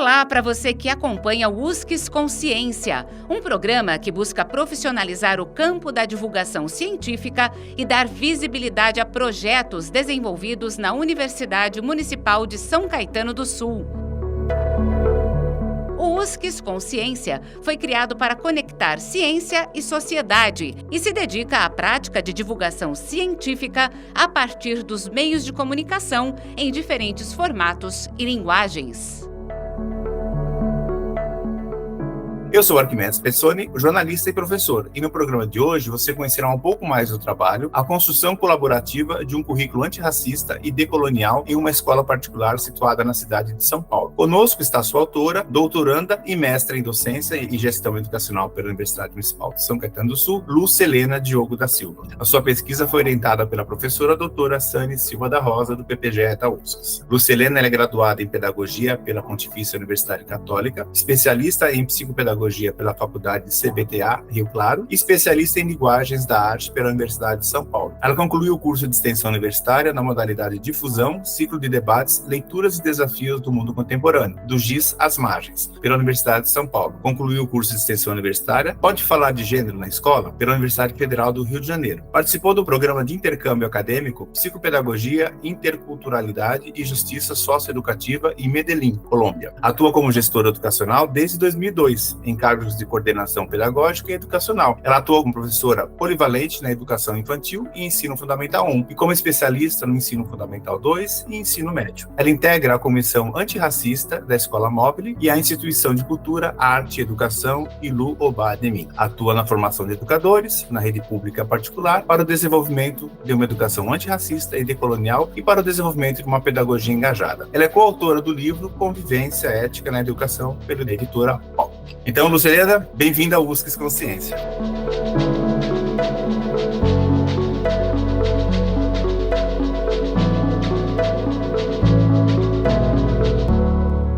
Olá para você que acompanha o USCS Consciência, um programa que busca profissionalizar o campo da divulgação científica e dar visibilidade a projetos desenvolvidos na Universidade Municipal de São Caetano do Sul. O USCS Consciência foi criado para conectar ciência e sociedade e se dedica à prática de divulgação científica a partir dos meios de comunicação em diferentes formatos e linguagens. Eu sou Arquimedes Pessoni, jornalista e professor, e no programa de hoje você conhecerá um pouco mais do trabalho, a construção colaborativa de um currículo antirracista e decolonial em uma escola particular situada na cidade de São Paulo. Conosco está sua autora, doutoranda e mestra em docência e gestão educacional pela Universidade Municipal de São Caetano do Sul, Lucelena Diogo da Silva. A sua pesquisa foi orientada pela professora doutora Sani Silva da Rosa, do PPGE da USCS. Lucelena é graduada em Pedagogia pela Pontifícia Universidade Católica, especialista em Psicopedagogia pela Faculdade de CBTA, Rio Claro, e especialista em Linguagens da Arte pela Universidade de São Paulo. Ela concluiu o curso de extensão universitária na modalidade Difusão, Ciclo de Debates, Leituras e Desafios do Mundo Contemporâneo, do GIS às Margens, pela Universidade de São Paulo. Concluiu o curso de extensão universitária Pode Falar de Gênero na Escola, pela Universidade Federal do Rio de Janeiro. Participou do programa de intercâmbio acadêmico Psicopedagogia, Interculturalidade e Justiça Socioeducativa em Medellín, Colômbia. Atua como gestora educacional desde 2002, em cargos de coordenação pedagógica e educacional. Ela atuou como professora polivalente na educação infantil e ensino fundamental 1 e como especialista no ensino fundamental 2 e ensino médio. Ela integra a comissão antirracista da Escola Móvel e a Instituição de Cultura, Arte e Educação Ilu Obá Demin. Atua na formação de educadores, na rede pública particular, para o desenvolvimento de uma educação antirracista e decolonial e para o desenvolvimento de uma pedagogia engajada. Ela é coautora do livro Convivência Ética na Educação, pela editora POC. Então, Lucelena, bem-vinda ao USCS Consciência.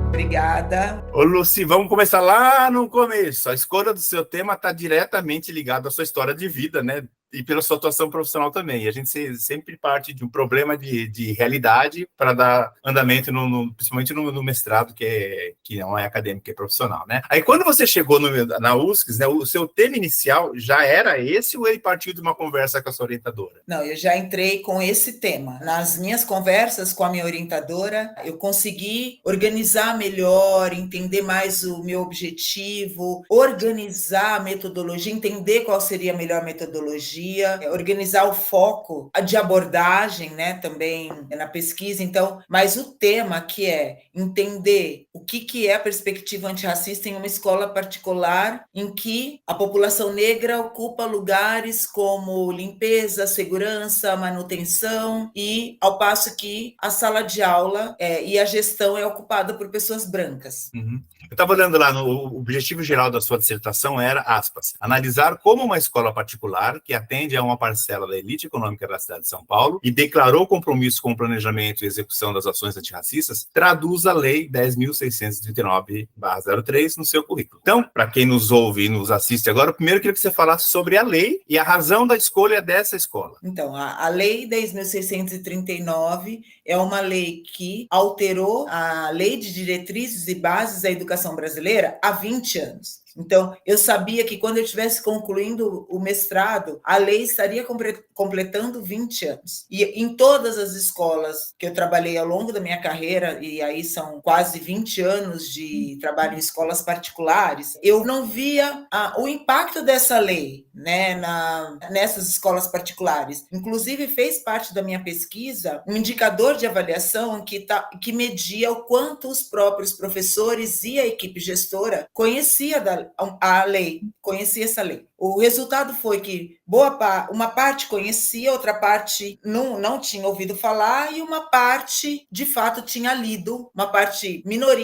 Obrigada. Ô, Luci, vamos começar lá no começo. A escolha do seu tema está diretamente ligada à sua história de vida, né? E pela sua atuação profissional também. A gente sempre parte de um problema de realidade para dar andamento, principalmente no mestrado, que não é acadêmico, é profissional, né? Aí, quando você chegou na USCS, né, o seu tema inicial já era esse ou ele partiu de uma conversa com a sua orientadora? Não, eu já entrei com esse tema. Nas minhas conversas com a minha orientadora, eu consegui organizar melhor, entender mais o meu objetivo, organizar a metodologia, entender qual seria a melhor metodologia, organizar o foco de abordagem, né, também na pesquisa. Então, mas o tema que é entender o que é a perspectiva antirracista em uma escola particular em que a população negra ocupa lugares como limpeza, segurança, manutenção, e ao passo que a sala de aula e a gestão é ocupada por pessoas brancas. Uhum. Eu estava olhando lá, o objetivo geral da sua dissertação era, aspas, analisar como uma escola particular que atende a uma parcela da elite econômica da cidade de São Paulo e declarou compromisso com o planejamento e execução das ações antirracistas, traduz a Lei 10.639/03 no seu currículo. Então, para quem nos ouve e nos assiste agora, primeiro eu queria que você falasse sobre a lei e a razão da escolha dessa escola. Então, a Lei 10.639 é uma lei que alterou a Lei de Diretrizes e Bases da Educação Brasileira há 20 anos. Então, eu sabia que quando eu estivesse concluindo o mestrado, a lei estaria completando 20 anos. E em todas as escolas que eu trabalhei ao longo da minha carreira, e aí são quase 20 anos de trabalho em escolas particulares, eu não via o impacto dessa lei, né, nessas escolas particulares. Inclusive, fez parte da minha pesquisa um indicador de avaliação que media o quanto os próprios professores e a equipe gestora conhecia a lei, conhecia essa lei. O resultado foi que uma parte conhecia, outra parte não tinha ouvido falar, e uma parte, de fato, tinha lido,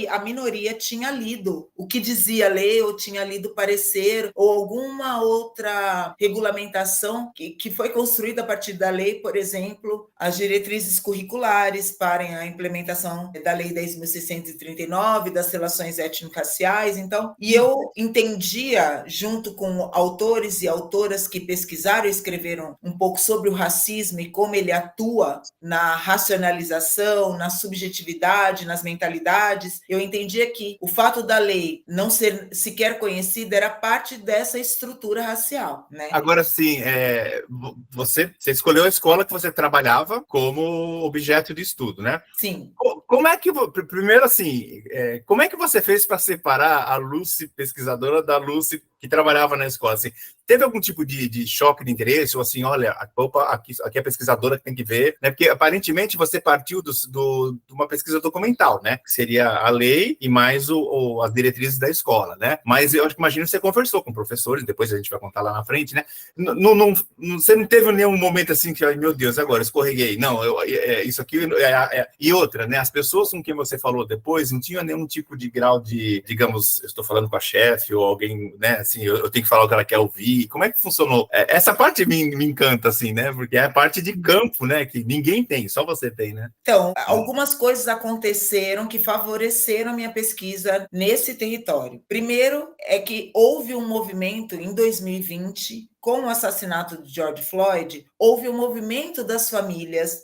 a minoria tinha lido o que dizia a lei, ou tinha lido parecer, ou alguma outra regulamentação que foi construída a partir da lei, por exemplo, as diretrizes curriculares para a implementação da Lei 10.639, das relações étnico-raciais. Então, e eu entendia, junto com autores e autoras que pesquisaram pesquisaram e escreveram um pouco sobre o racismo e como ele atua na racionalização, na subjetividade, nas mentalidades, eu entendia que o fato da lei não ser sequer conhecida era parte dessa estrutura racial, né? Agora, sim, você escolheu a escola que você trabalhava como objeto de estudo, né? Sim. Como é que, primeiro assim, como é que você fez para separar a Lucy pesquisadora da Lucy que trabalhava na escola? Assim, teve algum tipo de choque de interesse? Ou assim, olha, aqui é a pesquisadora que tem que ver, né? Porque aparentemente você partiu de uma pesquisa documental, né? Que seria a lei e mais as diretrizes da escola, né? Mas eu imagino que você conversou com professores, depois a gente vai contar lá na frente, né? Você não teve nenhum momento assim que, ai, meu Deus, agora escorreguei. Não, isso aqui e outra, né? As pessoas com quem você falou depois não tinham nenhum tipo de grau de, digamos, eu estou falando com a chefe ou alguém, né? Assim, eu tenho que falar o que ela quer ouvir. Como é que funcionou? Essa parte me encanta, assim, né? Porque é a parte de campo, né? Que ninguém tem, só você tem, né? Então, algumas coisas aconteceram que favoreceram a minha pesquisa nesse território. Primeiro é que houve um movimento em 2020, com o assassinato de George Floyd, houve um movimento das famílias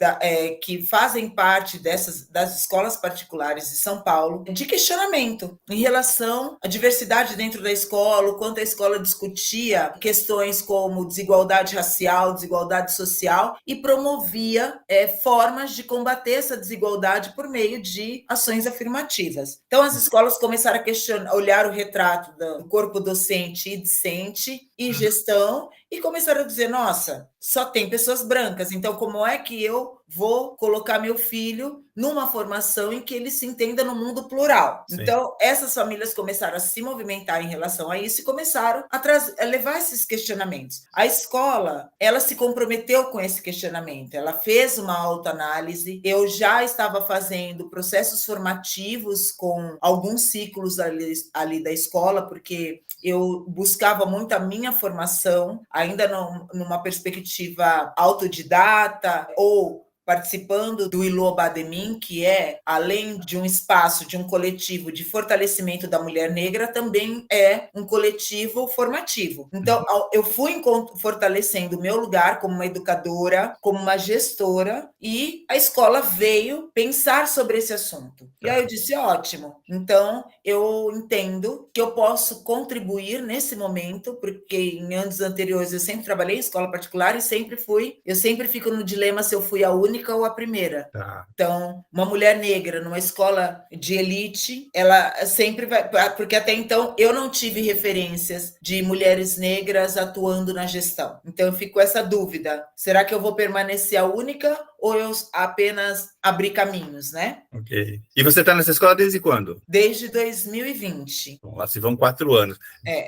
que fazem parte das escolas particulares de São Paulo de questionamento em relação à diversidade dentro da escola, o quanto a escola discutia questões como desigualdade racial, desigualdade social e promovia formas de combater essa desigualdade por meio de ações afirmativas. Então, as escolas começaram a olhar o retrato do corpo docente e discente e gestão e começaram a dizer, nossa, só tem pessoas brancas, então como é que eu vou colocar meu filho numa formação em que ele se entenda no mundo plural? Sim. Então, essas famílias começaram a se movimentar em relação a isso e começaram a levar esses questionamentos. A escola, ela se comprometeu com esse questionamento, ela fez uma autoanálise, eu já estava fazendo processos formativos com alguns ciclos ali da escola, porque eu buscava muito a minha formação, ainda numa perspectiva autodidata ou participando do Ilobademim, que é, além de um espaço, de um coletivo de fortalecimento da mulher negra, também é um coletivo formativo. Então, eu fui fortalecendo o meu lugar como uma educadora, como uma gestora, e a escola veio pensar sobre esse assunto. E aí eu disse, ótimo, então eu entendo que eu posso contribuir nesse momento, porque em anos anteriores eu sempre trabalhei em escola particular e eu sempre fico no dilema se eu fui a única ou a primeira. Tá. Então, uma mulher negra numa escola de elite, ela sempre vai... Porque até então eu não tive referências de mulheres negras atuando na gestão. Então, eu fico com essa dúvida. Será que eu vou permanecer a única ou eu apenas abrir caminhos, né? Ok. E você está nessa escola desde quando? Desde 2020. Bom, lá se vão 4 anos.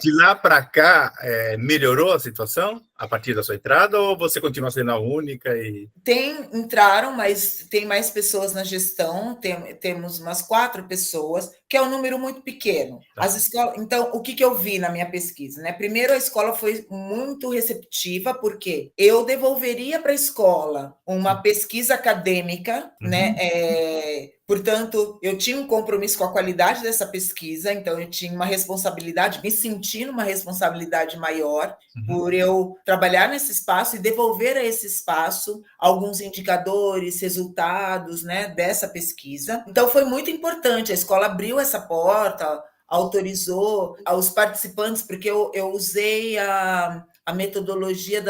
De lá para cá, melhorou a situação a partir da sua entrada ou você continua sendo a única? Entraram, mas tem mais pessoas na gestão, temos umas 4 pessoas, que é um número muito pequeno. Tá. As escolas, então, o que eu vi na minha pesquisa, né? Primeiro, a escola foi muito receptiva, porque eu devolveria para a escola uma pesquisa acadêmica, né? Portanto, eu tinha um compromisso com a qualidade dessa pesquisa, então eu tinha uma responsabilidade, me sentindo uma responsabilidade maior por eu trabalhar nesse espaço e devolver a esse espaço alguns indicadores, resultados, né, dessa pesquisa. Então, foi muito importante, a escola abriu essa porta, autorizou aos participantes, porque eu usei a metodologia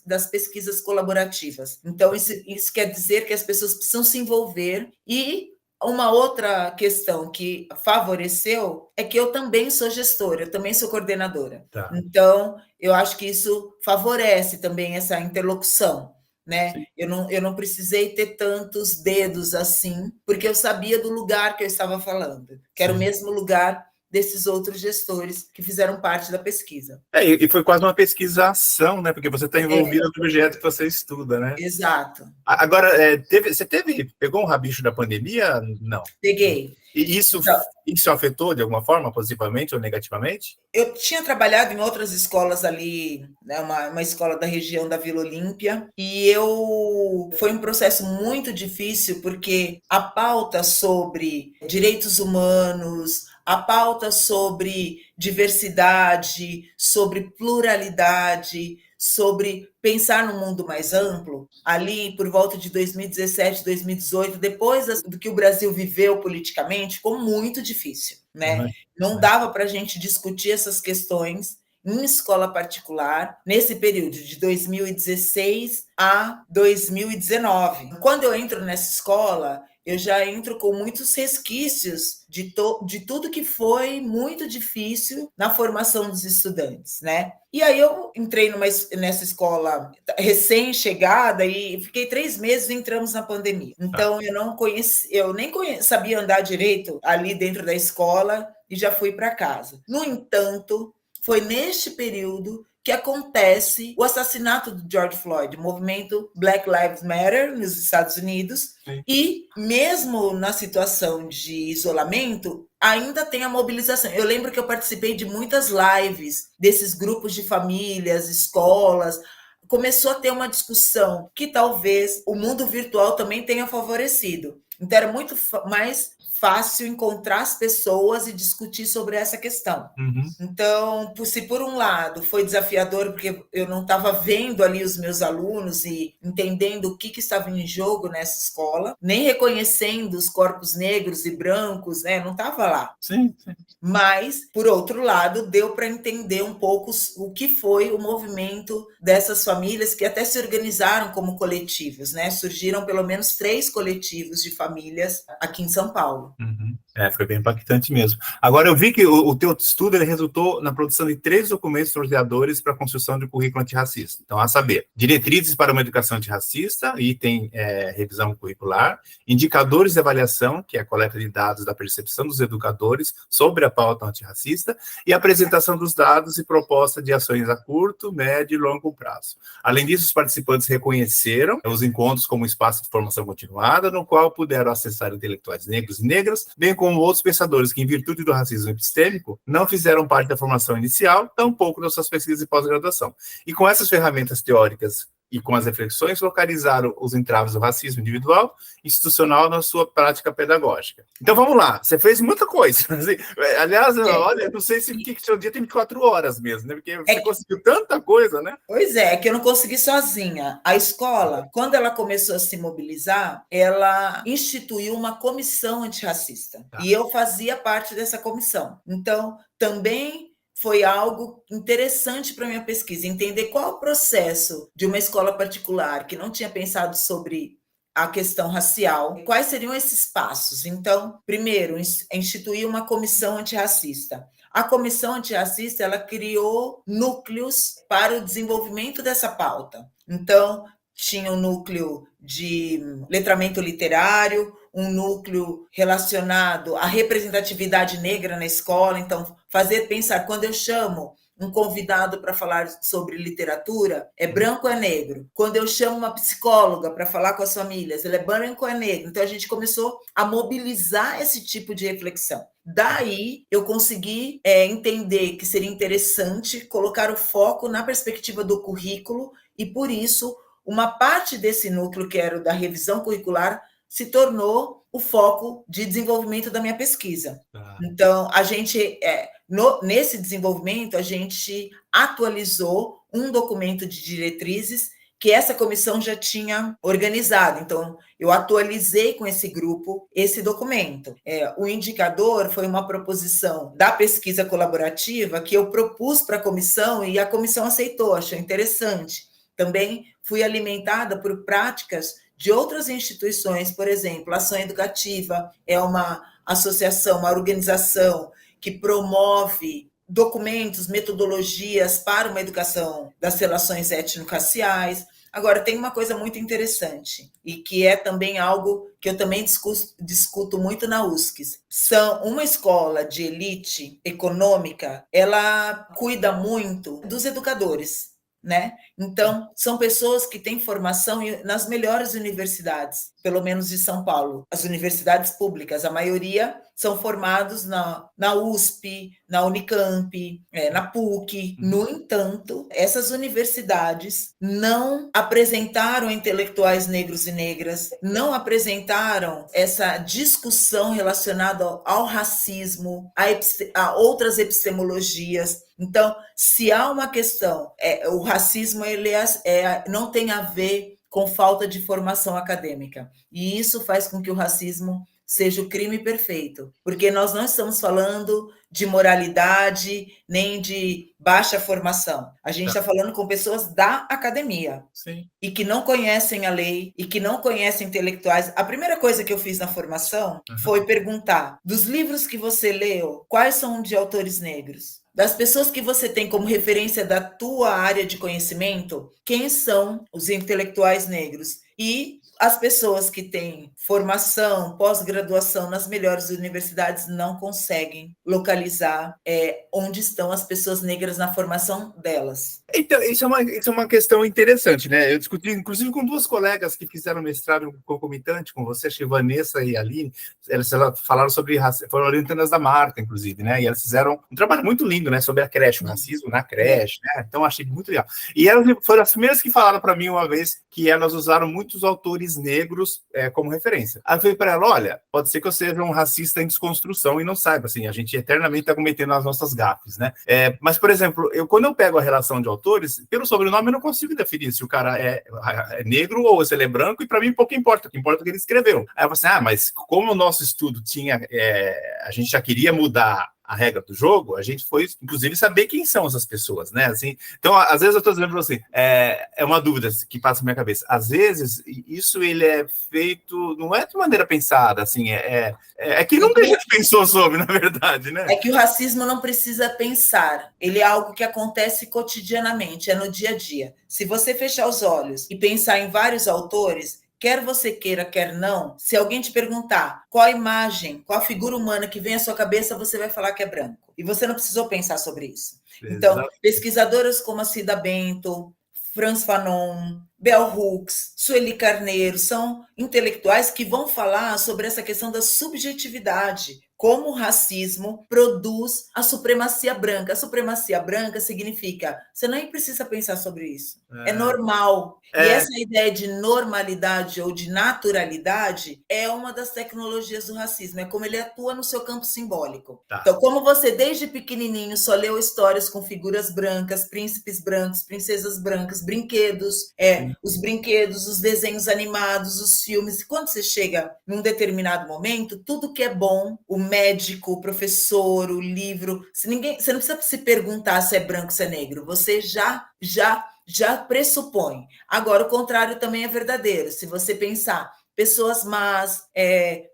das pesquisas colaborativas. Então, isso quer dizer que as pessoas precisam se envolver. E uma outra questão que favoreceu é que eu também sou gestora, eu também sou coordenadora. Tá. Então, eu acho que isso favorece também essa interlocução, né? Eu não precisei ter tantos dedos assim, porque eu sabia do lugar que eu estava falando, que era o mesmo lugar desses outros gestores que fizeram parte da pesquisa. E foi quase uma pesquisação, né? Porque você está envolvido no projeto que você estuda, né? Exato. Agora, pegou um rabicho da pandemia? Não. Peguei. E isso afetou de alguma forma, positivamente ou negativamente? Eu tinha trabalhado em outras escolas ali, né, uma escola da região da Vila Olímpia, e foi um processo muito difícil, porque a pauta sobre direitos humanos, a pauta sobre diversidade, sobre pluralidade, sobre pensar num mundo mais amplo, ali por volta de 2017, 2018, depois do que o Brasil viveu politicamente, ficou muito difícil, né? Não dava para a gente discutir essas questões em escola particular, nesse período de 2016 a 2019. Quando eu entro nessa escola, eu já entro com muitos resquícios de tudo que foi muito difícil na formação dos estudantes, né? E aí eu entrei nessa escola recém-chegada e fiquei 3 meses e entramos na pandemia. Então eu nem sabia andar direito ali dentro da escola e já fui para casa. No entanto, foi neste período que acontece o assassinato do George Floyd, o movimento Black Lives Matter nos Estados Unidos. Sim. E mesmo na situação de isolamento, ainda tem a mobilização. Eu lembro que eu participei de muitas lives desses grupos de famílias, escolas. Começou a ter uma discussão que talvez o mundo virtual também tenha favorecido. Então era muito mais fácil encontrar as pessoas e discutir sobre essa questão. Então, se por um lado foi desafiador, porque eu não estava vendo ali os meus alunos e entendendo o que estava em jogo nessa escola, nem reconhecendo os corpos negros e brancos, né? Não estava lá. Sim. Mas, por outro lado, deu para entender um pouco o que foi o movimento dessas famílias que até se organizaram como coletivos, né? Surgiram pelo menos 3 coletivos de famílias aqui em São Paulo. Foi bem impactante mesmo. Agora, eu vi que o teu estudo ele resultou na produção de 3 documentos norteadores para a construção de um currículo antirracista. Então, a saber, diretrizes para uma educação antirracista, item revisão curricular, indicadores de avaliação, que é a coleta de dados da percepção dos educadores sobre a pauta antirracista, e apresentação dos dados e proposta de ações a curto, médio e longo prazo. Além disso, os participantes reconheceram os encontros como um espaço de formação continuada, no qual puderam acessar intelectuais negros e negras, bem como outros pensadores que, em virtude do racismo epistêmico, não fizeram parte da formação inicial, tampouco das suas pesquisas de pós-graduação. E com essas ferramentas teóricas e com as reflexões, localizaram os entraves do racismo individual e institucional na sua prática pedagógica. Então, vamos lá. Você fez muita coisa. Aliás, olha, não sei se o seu dia tem 24 horas mesmo, né? Porque você conseguiu tanta coisa, né? Pois é que eu não consegui sozinha. A escola, quando ela começou a se mobilizar, ela instituiu uma comissão antirracista. E eu fazia parte dessa comissão. Então, também foi algo interessante para a minha pesquisa, entender qual o processo de uma escola particular que não tinha pensado sobre a questão racial, quais seriam esses passos. Então, primeiro, instituir uma comissão antirracista. A comissão antirracista, ela criou núcleos para o desenvolvimento dessa pauta. Então, tinha um núcleo de letramento literário, um núcleo relacionado à representatividade negra na escola. Então, fazer pensar, quando eu chamo um convidado para falar sobre literatura, é branco ou é negro? Quando eu chamo uma psicóloga para falar com as famílias, ele é branco ou é negro? Então, a gente começou a mobilizar esse tipo de reflexão. Daí, eu consegui entender que seria interessante colocar o foco na perspectiva do currículo e, por isso, uma parte desse núcleo, que era o da revisão curricular, se tornou o foco de desenvolvimento da minha pesquisa. Então, a gente, nesse desenvolvimento, a gente atualizou um documento de diretrizes que essa comissão já tinha organizado. Então, eu atualizei com esse grupo esse documento. O indicador foi uma proposição da pesquisa colaborativa que eu propus para a comissão e a comissão aceitou, achou interessante. Também fui alimentada por práticas de outras instituições, por exemplo, a Ação Educativa é uma associação, uma organização que promove documentos, metodologias para uma educação das relações étnico-raciais. Agora, tem uma coisa muito interessante, e que é também algo que eu também discuto muito na USCS. Uma escola de elite econômica, ela cuida muito dos educadores, né? Então, são pessoas que têm formação nas melhores universidades, pelo menos de São Paulo. As universidades públicas, a maioria são formados na USP, na Unicamp, na PUC. No entanto, essas universidades não apresentaram intelectuais negros e negras, não apresentaram essa discussão relacionada ao racismo, a outras epistemologias. Então, se há uma questão, o racismo ele não tem a ver com falta de formação acadêmica. E isso faz com que o racismo seja o crime perfeito, porque nós não estamos falando de moralidade, nem de baixa formação. A gente está falando com pessoas da academia. Sim. E que não conhecem a lei, e que não conhecem intelectuais. A primeira coisa que eu fiz na formação foi perguntar, dos livros que você leu, quais são de autores negros? Das pessoas que você tem como referência da tua área de conhecimento, quem são os intelectuais negros? E as pessoas que têm formação, pós-graduação nas melhores universidades não conseguem localizar onde estão as pessoas negras na formação delas. Então, isso é uma questão interessante, né? Eu discuti, inclusive, com duas colegas que fizeram mestrado concomitante com você, acho que Vanessa e Aline, elas falaram sobre racismo, foram orientandas da Marta, inclusive, né? E elas fizeram um trabalho muito lindo, né? Sobre a creche, o racismo na creche, né? Então, achei muito legal. E elas foram as primeiras que falaram para mim uma vez que elas usaram muitos autores negros como referência. Aí eu falei para ela, olha, pode ser que eu seja um racista em desconstrução e não saiba, assim, a gente eternamente está cometendo as nossas gafes, né? Mas, por exemplo, quando eu pego a relação de autores, pelo sobrenome eu não consigo definir se o cara é negro ou se ele é branco, e para mim pouco importa, o que importa é o que ele escreveu. Aí eu falei assim, mas como o nosso estudo a gente já queria mudar a regra do jogo, a gente foi, inclusive, saber quem são essas pessoas, né? Assim, então, às vezes eu estou dizendo para você, é uma dúvida que passa na minha cabeça. Às vezes, isso ele é feito, não é de maneira pensada, assim, que nunca a gente pensou sobre, na verdade, né? É que o racismo não precisa pensar, ele é algo que acontece cotidianamente, é no dia a dia. Se você fechar os olhos e pensar em vários autores, quer você queira, quer não, se alguém te perguntar qual a imagem, qual a figura humana que vem à sua cabeça, você vai falar que é branco. E você não precisou pensar sobre isso. Então, pesquisadoras como a Cida Bento, Frantz Fanon, Bell Hooks, Sueli Carneiro, são intelectuais que vão falar sobre essa questão da subjetividade, como o racismo produz a supremacia branca. A supremacia branca significa, você nem precisa pensar sobre isso, é normal. E essa ideia de normalidade ou de naturalidade é uma das tecnologias do racismo, é como ele atua no seu campo simbólico. Tá. Então, como você desde pequenininho só leu histórias com figuras brancas, príncipes brancos, princesas brancas, brinquedos, os brinquedos, os desenhos animados, os filmes, quando você chega num determinado momento, tudo que é bom, o médico, o professor, o livro, você não precisa se perguntar se é branco, se é negro, você já pressupõe. Agora, o contrário também é verdadeiro. Se você pensar pessoas más,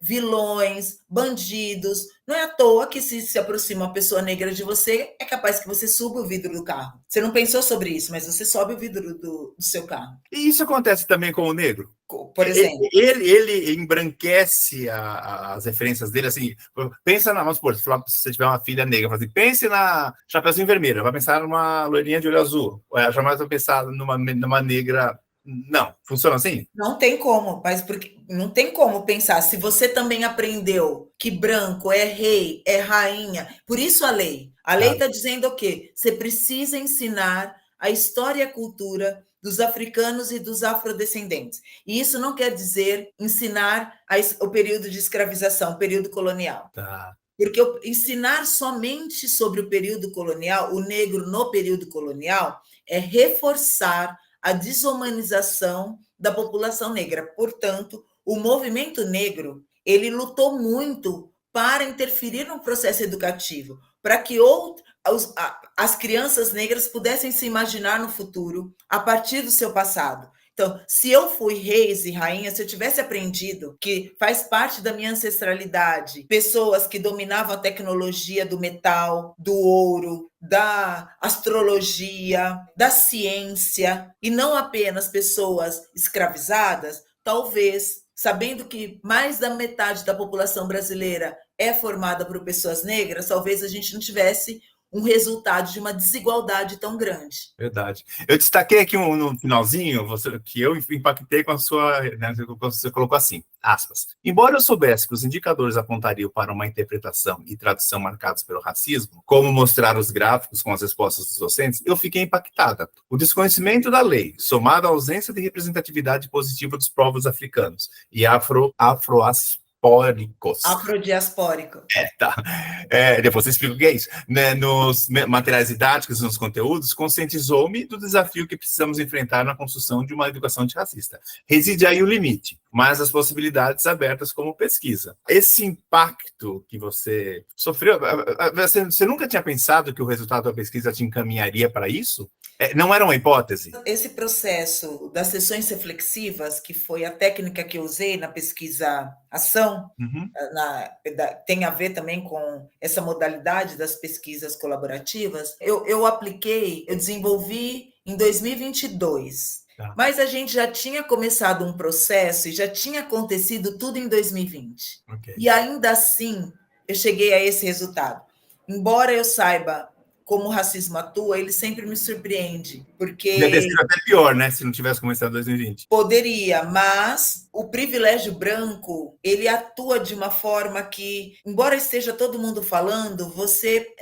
vilões, bandidos, não é à toa que se aproxima uma pessoa negra de você, é capaz que você suba o vidro do carro. Você não pensou sobre isso, mas você sobe o vidro do seu carro. E isso acontece também com o negro? Por exemplo. Ele embranquece as referências dele, assim, pensa vamos supor, se você tiver uma filha negra, assim, pense na Chapeuzinho Vermelho, vai pensar numa loirinha de olho azul, jamais vai pensar numa negra. Não, funciona assim? Não tem como, mas porque não tem como pensar. Se você também aprendeu que branco é rei, é rainha, por isso a lei. A lei está dizendo o quê? Você precisa ensinar a história e a cultura dos africanos e dos afrodescendentes. E isso não quer dizer ensinar o período de escravização, o período colonial. Tá. Porque ensinar somente sobre o período colonial, o negro no período colonial, é reforçar a desumanização da população negra. Portanto, o movimento negro, ele lutou muito para interferir no processo educativo, para que as crianças negras pudessem se imaginar no futuro a partir do seu passado. Então, se eu fui reis e rainhas, se eu tivesse aprendido que faz parte da minha ancestralidade, pessoas que dominavam a tecnologia do metal, do ouro, da astrologia, da ciência, e não apenas pessoas escravizadas, talvez, sabendo que mais da metade da população brasileira é formada por pessoas negras, talvez a gente não tivesse um resultado de uma desigualdade tão grande. Verdade. Eu destaquei aqui no finalzinho que eu impactei com a sua, né, você colocou assim, aspas. Embora eu soubesse que os indicadores apontariam para uma interpretação e tradução marcados pelo racismo, como mostrar os gráficos com as respostas dos docentes, eu fiquei impactada. O desconhecimento da lei, somado à ausência de representatividade positiva dos povos africanos e afrodiaspóricos. Afrodiaspórico. Tá. Depois você explica o que é isso. Né, nos materiais didáticos, nos conteúdos, conscientizou-me do desafio que precisamos enfrentar na construção de uma educação antirracista. Reside aí o limite, mas as possibilidades abertas como pesquisa. Esse impacto que você sofreu, você nunca tinha pensado que o resultado da pesquisa te encaminharia para isso? Não era uma hipótese? Esse processo das sessões reflexivas, que foi a técnica que eu usei na pesquisa ação, tem a ver também com essa modalidade das pesquisas colaborativas, eu desenvolvi em 2022. Tá. Mas a gente já tinha começado um processo e já tinha acontecido tudo em 2020. Okay. E ainda assim, eu cheguei a esse resultado. Embora eu saiba como o racismo atua, ele sempre me surpreende, porque... Poderia ter sido até pior, né, se não tivesse começado em 2020. Poderia, mas o privilégio branco, ele atua de uma forma que, embora esteja todo mundo falando, você...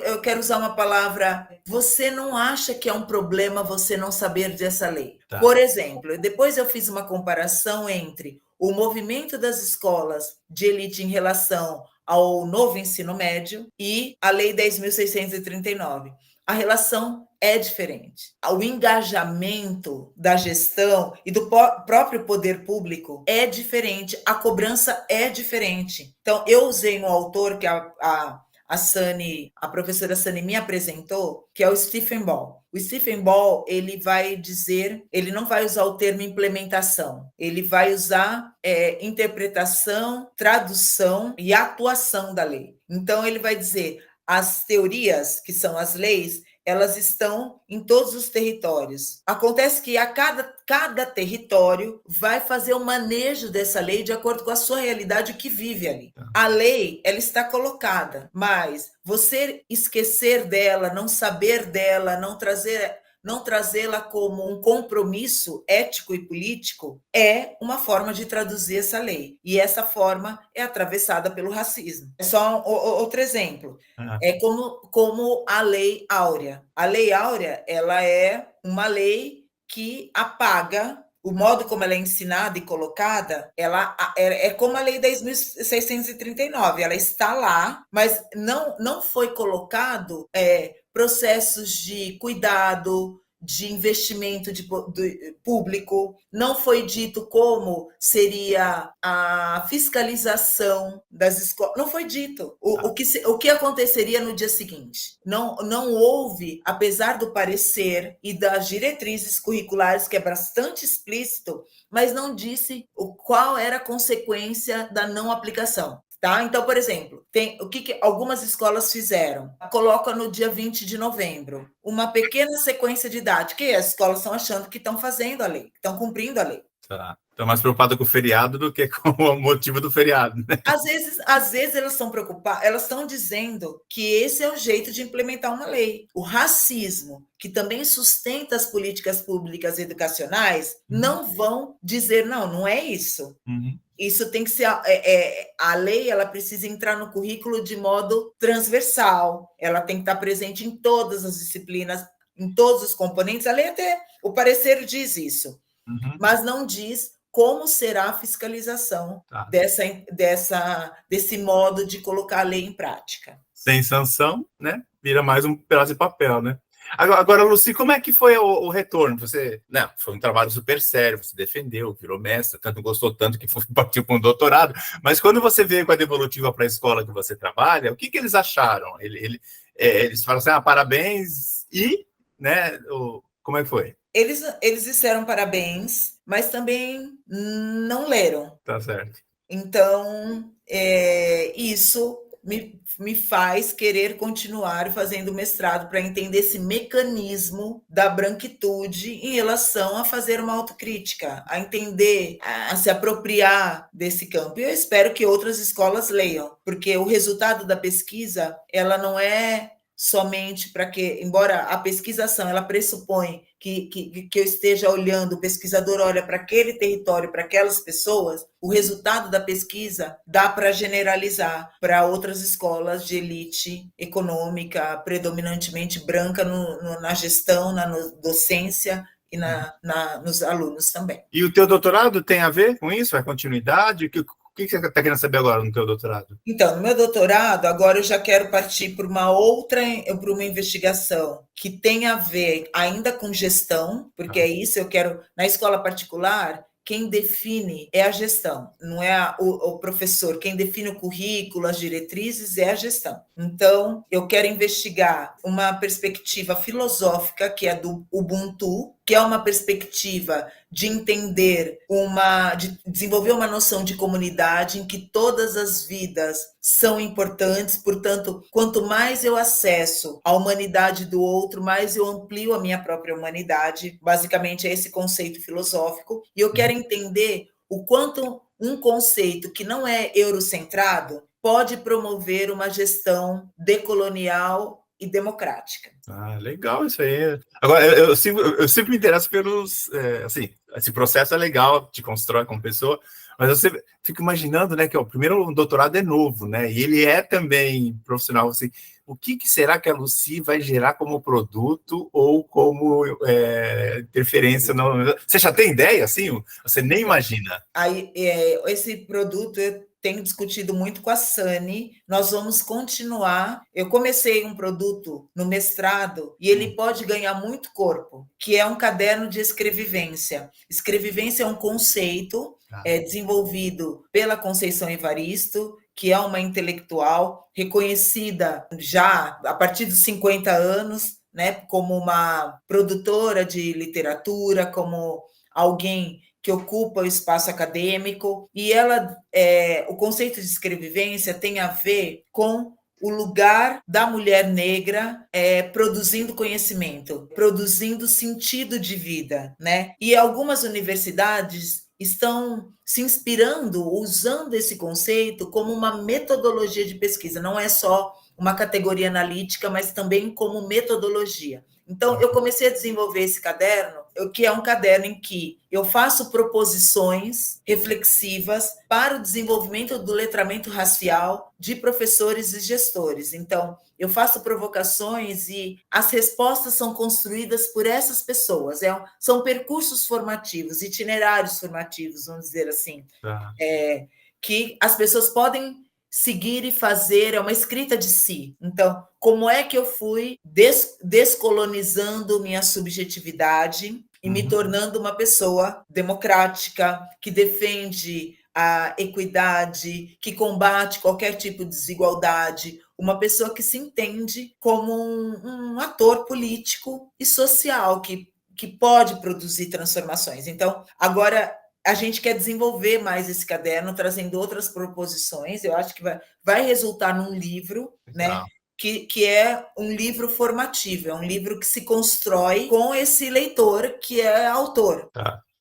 eu quero usar uma palavra... Você não acha que é um problema você não saber dessa lei. Tá. Por exemplo, depois eu fiz uma comparação entre o movimento das escolas de elite em relação ao novo ensino médio e a Lei 10.639. A relação é diferente. O engajamento da gestão e do próprio poder público é diferente. A cobrança é diferente. Então, eu usei um autor que a professora Sani me apresentou, que é o Stephen Ball. O Stephen Ball, ele não vai usar o termo implementação, ele vai usar interpretação, tradução e atuação da lei. Então, ele vai dizer, as teorias, que são as leis, elas estão em todos os territórios. Acontece que cada território vai fazer o manejo dessa lei de acordo com a sua realidade que vive ali. A lei, ela está colocada, mas você esquecer dela, não saber dela, não trazê-la como um compromisso ético e político, é uma forma de traduzir essa lei. E essa forma é atravessada pelo racismo. É só outro exemplo. É como a Lei Áurea. A Lei Áurea, ela é uma lei que apaga o modo como ela é ensinada e colocada, ela é como a Lei 10.639. Ela está lá, mas não foi colocado processos de cuidado, de investimento público, não foi dito como seria a fiscalização das escolas, não foi dito o que aconteceria no dia seguinte. Não houve, apesar do parecer e das diretrizes curriculares, que é bastante explícito, mas não disse qual era a consequência da não aplicação. Tá? Então, por exemplo, o que algumas escolas fizeram? Colocam no dia 20 de novembro uma pequena sequência didática, e as escolas estão achando que estão fazendo a lei, estão cumprindo a lei. Tá. Estão mais preocupadas com o feriado do que com o motivo do feriado, né? Às vezes elas estão preocupadas, elas estão dizendo que esse é o jeito de implementar uma lei. O racismo, que também sustenta as políticas públicas educacionais, não vão dizer, não é isso. Isso tem que ser... a lei, ela precisa entrar no currículo de modo transversal, ela tem que estar presente em todas as disciplinas, em todos os componentes. A lei até, o parecer diz isso, mas não diz como será a fiscalização desse modo de colocar a lei em prática. Sem sanção, né? Vira mais um pedaço de papel, né? Agora, Lucy, como é que foi o retorno? Foi um trabalho super sério, você defendeu, virou mestra, gostou tanto que partiu para um doutorado, mas quando você veio com a devolutiva para a escola que você trabalha, o que eles acharam? Eles falaram assim, parabéns, e, né, como é que foi? Eles disseram parabéns, mas também não leram. Tá certo. Então, isso me faz querer continuar fazendo mestrado para entender esse mecanismo da branquitude em relação a fazer uma autocrítica, a entender, a se apropriar desse campo. E eu espero que outras escolas leiam, porque o resultado da pesquisa, ela não é somente para que, embora a pesquisação ela pressupõe que eu esteja olhando, o pesquisador olha para aquele território, para aquelas pessoas, o resultado da pesquisa dá para generalizar para outras escolas de elite econômica, predominantemente branca na gestão, na docência e nos alunos também. E o teu doutorado tem a ver com isso? É continuidade? O que você está querendo saber agora no teu doutorado? Então, no meu doutorado, agora eu já quero partir para para uma investigação que tem a ver ainda com gestão, porque é isso, eu quero, na escola particular, quem define é a gestão, não é o professor. Quem define o currículo, as diretrizes, é a gestão. Então, eu quero investigar uma perspectiva filosófica, que é do Ubuntu, que é uma perspectiva de entender de desenvolver uma noção de comunidade em que todas as vidas são importantes, portanto, quanto mais eu acesso a humanidade do outro, mais eu amplio a minha própria humanidade. Basicamente, é esse conceito filosófico. E eu quero entender o quanto um conceito que não é eurocentrado pode promover uma gestão decolonial e democrática. Legal isso aí. Agora, eu sempre me interesso pelos... assim, esse processo é legal, te constrói como pessoa, mas eu sempre fico imaginando, né, que o primeiro doutorado é novo, né, e ele é também profissional, assim, o que será que a Lucy vai gerar como produto ou como interferência? Você já tem ideia, assim? Você nem imagina. Aí, esse produto... tenho discutido muito com a Sani, nós vamos continuar. Eu comecei um produto no mestrado e ele pode ganhar muito corpo, que é um caderno de escrevivência. Escrevivência é um conceito desenvolvido pela Conceição Evaristo, que é uma intelectual reconhecida já a partir dos 50 anos, né, como uma produtora de literatura, como alguém que ocupa o espaço acadêmico, e o conceito de escrevivência tem a ver com o lugar da mulher negra produzindo conhecimento, produzindo sentido de vida, né? E algumas universidades estão se inspirando, usando esse conceito como uma metodologia de pesquisa, não é só uma categoria analítica, mas também como metodologia. Então, eu comecei a desenvolver esse caderno, que é um caderno em que eu faço proposições reflexivas para o desenvolvimento do letramento racial de professores e gestores. Então, eu faço provocações e as respostas são construídas por essas pessoas. São percursos formativos, itinerários formativos, vamos dizer assim, que as pessoas podem seguir e fazer, é uma escrita de si. Então, como é que eu fui descolonizando minha subjetividade e me tornando uma pessoa democrática, que defende a equidade, que combate qualquer tipo de desigualdade, uma pessoa que se entende como um ator político e social, que pode produzir transformações. Então, agora... a gente quer desenvolver mais esse caderno, trazendo outras proposições. Eu acho que vai resultar num livro, né? Que é um livro formativo, é um livro que se constrói com esse leitor que é autor.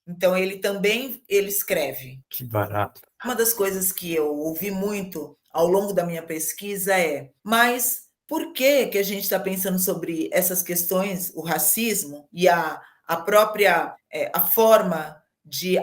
Então, ele escreve. Que barato. Uma das coisas que eu ouvi muito ao longo da minha pesquisa mas por que a gente está pensando sobre essas questões, o racismo e a própria a forma de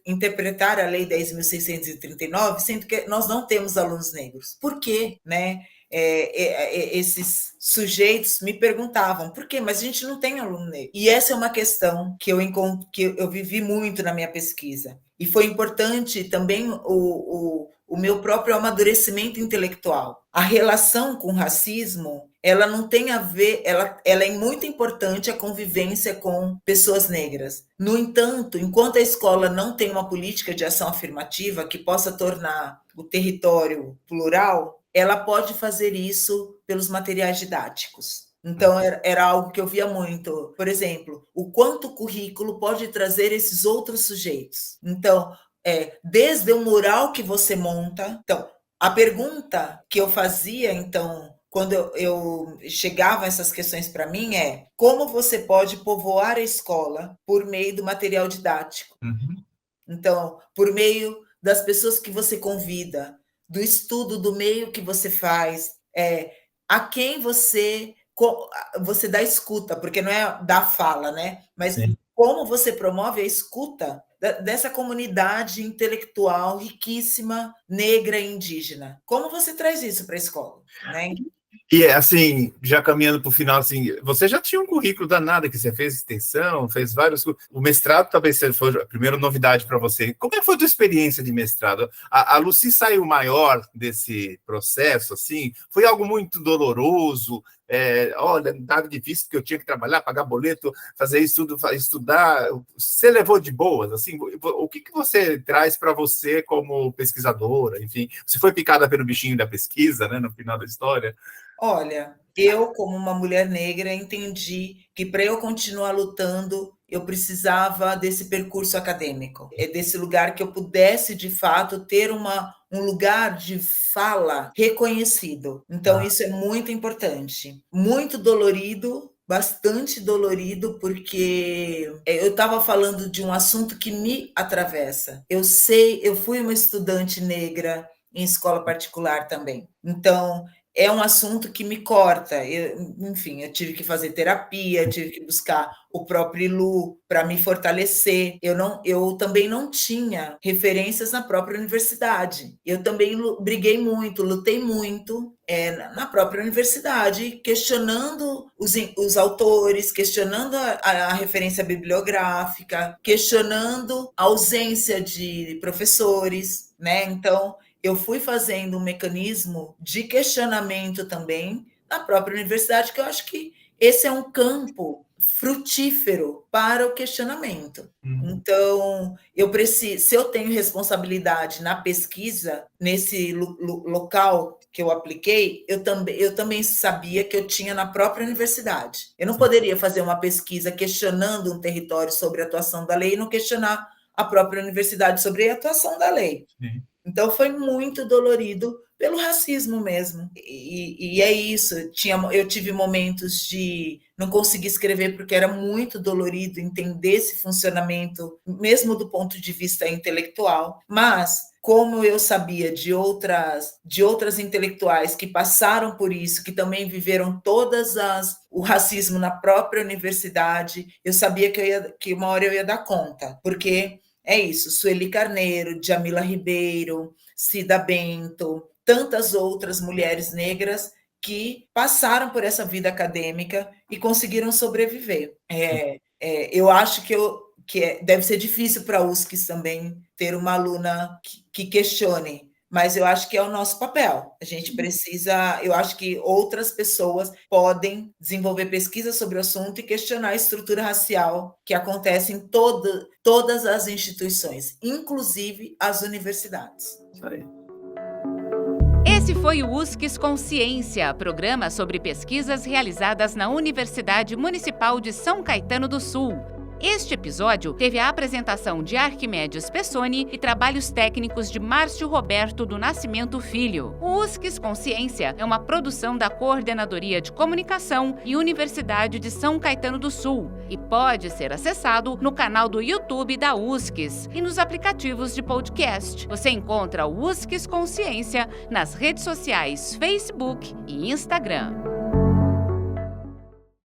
interpretar a Lei 10.639, sendo que nós não temos alunos negros. Por quê? Né? Esses sujeitos me perguntavam, por quê? Mas a gente não tem aluno negro. E essa é uma questão que eu vivi muito na minha pesquisa. E foi importante também o meu próprio amadurecimento intelectual. A relação com o racismo, ela não tem a ver, ela é muito importante a convivência com pessoas negras. No entanto, enquanto a escola não tem uma política de ação afirmativa que possa tornar o território plural, ela pode fazer isso pelos materiais didáticos. Então, era algo que eu via muito. Por exemplo, o quanto o currículo pode trazer esses outros sujeitos. Então, desde o mural que você monta. Então, a pergunta que eu fazia, então, quando eu chegava a essas questões para mim como você pode povoar a escola por meio do material didático? Então, por meio das pessoas que você convida, do estudo do meio que você faz, a quem você dá escuta, porque não é da fala, né? Mas Sim. como você promove a escuta dessa comunidade intelectual riquíssima, negra e indígena. Como você traz isso para a escola, né? E assim, já caminhando para o final, assim, você já tinha um currículo danado, que você fez extensão, fez vários... O mestrado talvez foi a primeira novidade para você. Como é que foi a tua experiência de mestrado? A Lucy saiu maior desse processo, assim? Foi algo muito doloroso? Olha, nada difícil, porque eu tinha que trabalhar, pagar boleto, fazer estudo, estudar. Você levou de boas, assim? O que você traz para você como pesquisadora? Enfim, você foi picada pelo bichinho da pesquisa, né, no final da história? Olha, eu, como uma mulher negra, entendi que para eu continuar lutando, eu precisava desse percurso acadêmico, desse lugar que eu pudesse, de fato, ter um lugar de fala reconhecido. Então, isso é muito importante. Muito dolorido, bastante dolorido, porque eu estava falando de um assunto que me atravessa. Eu fui uma estudante negra em escola particular também. Então, é um assunto que me corta. Enfim, eu tive que fazer terapia, tive que buscar o próprio ILU para me fortalecer. Eu também não tinha referências na própria universidade. Eu também briguei muito, lutei muito na própria universidade, questionando os autores, questionando a referência bibliográfica, questionando a ausência de professores, né? Então, eu fui fazendo um mecanismo de questionamento também na própria universidade, que eu acho que esse é um campo frutífero para o questionamento. Então, se eu tenho responsabilidade na pesquisa, nesse local que eu apliquei, eu também sabia que eu tinha na própria universidade. Eu não poderia fazer uma pesquisa questionando um território sobre a atuação da lei e não questionar a própria universidade sobre a atuação da lei. Sim. Então, foi muito dolorido pelo racismo mesmo. E é isso. Eu tive momentos de não conseguir escrever porque era muito dolorido entender esse funcionamento, mesmo do ponto de vista intelectual. Mas, como eu sabia de outras intelectuais que passaram por isso, que também viveram o racismo na própria universidade, eu sabia que uma hora eu ia dar conta, porque... É isso, Sueli Carneiro, Djamila Ribeiro, Cida Bento, tantas outras mulheres negras que passaram por essa vida acadêmica e conseguiram sobreviver. Eu acho que deve ser difícil para a USC também ter uma aluna que questione, mas eu acho que é o nosso papel. A gente precisa, eu acho que outras pessoas podem desenvolver pesquisa sobre o assunto e questionar a estrutura racial que acontece em todas as instituições, inclusive as universidades. Isso aí. Esse foi o USCS Consciência, programa sobre pesquisas realizadas na Universidade Municipal de São Caetano do Sul. Este episódio teve a apresentação de Arquimedes Pessoni e trabalhos técnicos de Márcio Roberto do Nascimento Filho. O USCS Consciência é uma produção da Coordenadoria de Comunicação e Universidade de São Caetano do Sul e pode ser acessado no canal do YouTube da USCS e nos aplicativos de podcast. Você encontra o USCS Consciência nas redes sociais Facebook e Instagram.